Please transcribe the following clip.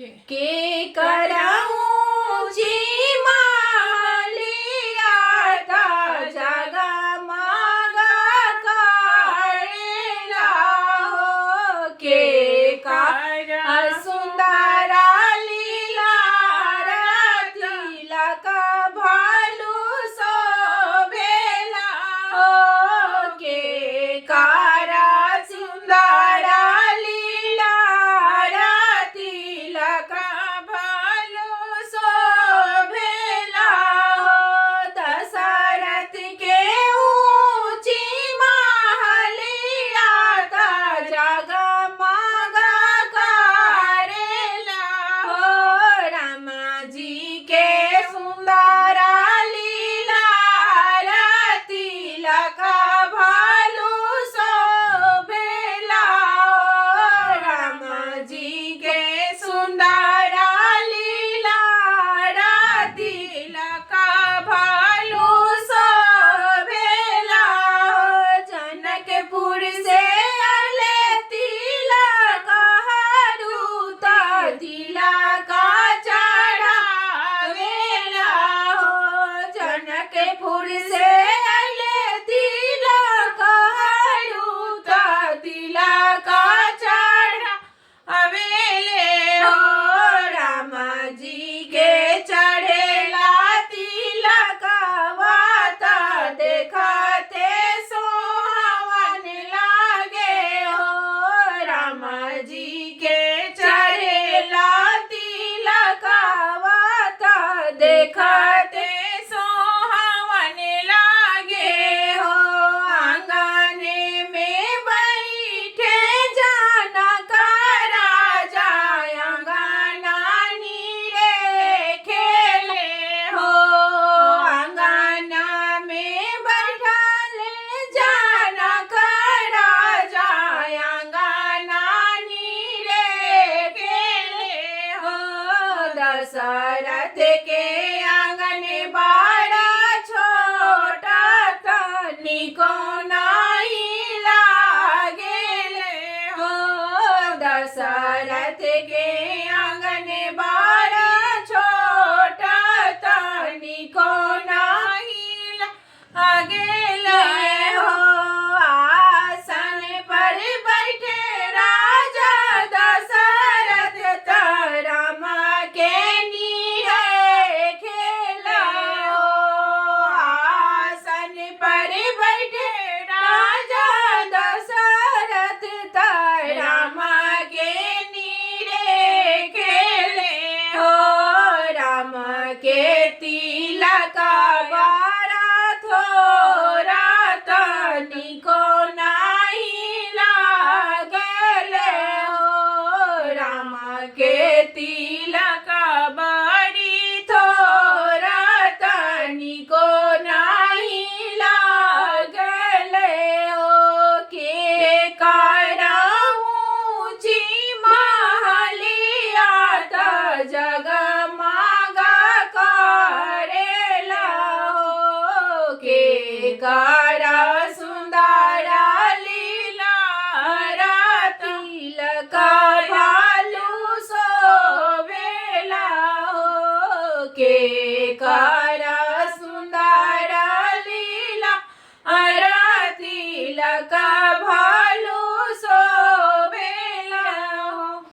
के कराऊं जी मालिया ता जगा मागा करेला हो के का सुंदरा लीला रतिला का भालू सोभेला हो के कारा सुंदरा लीला रतिला का भालू सोभेला हो दशरथ के ऊंची महलिया ता जगा मागा करेला हो रामा जी के सुंदरा लीला रतिला का भालू सोभेला हो रामा जी के सुंदरा लीला रतिला का भालू सोभेला हो जनकपुर से अले तिलक हरूता तिलक चढ़ावेला हो जनकपुर से अले तिलक हरूता तिलक चढ़ावेले हो रामा जी के चढ़ेला तिलक वाता देखते सोहावन लागे हो रामा जी के चढ़ेला तिलक वाता देखते सोहावन लागे हो आंगने में बैठे जनक राजा अंगना नीरे खेले हो अंगना में बैठले जनक राजा अंगना नीरे खेले हो दशरथ के आंगन बड़ा छोटा तनिको नहीं लागेले हो दशरथ के आंगन बड़ा छोटा तनिको नहीं लागेले हो आसन पर बैठे राजा दशरथ रामा के नीरे खेला हो आसन पर बैठे राजा दशरथ रामा के नीरे खेले हो रामा के तिलक बारा थोरा तनिको नहीं लागले हो रामा के तिलक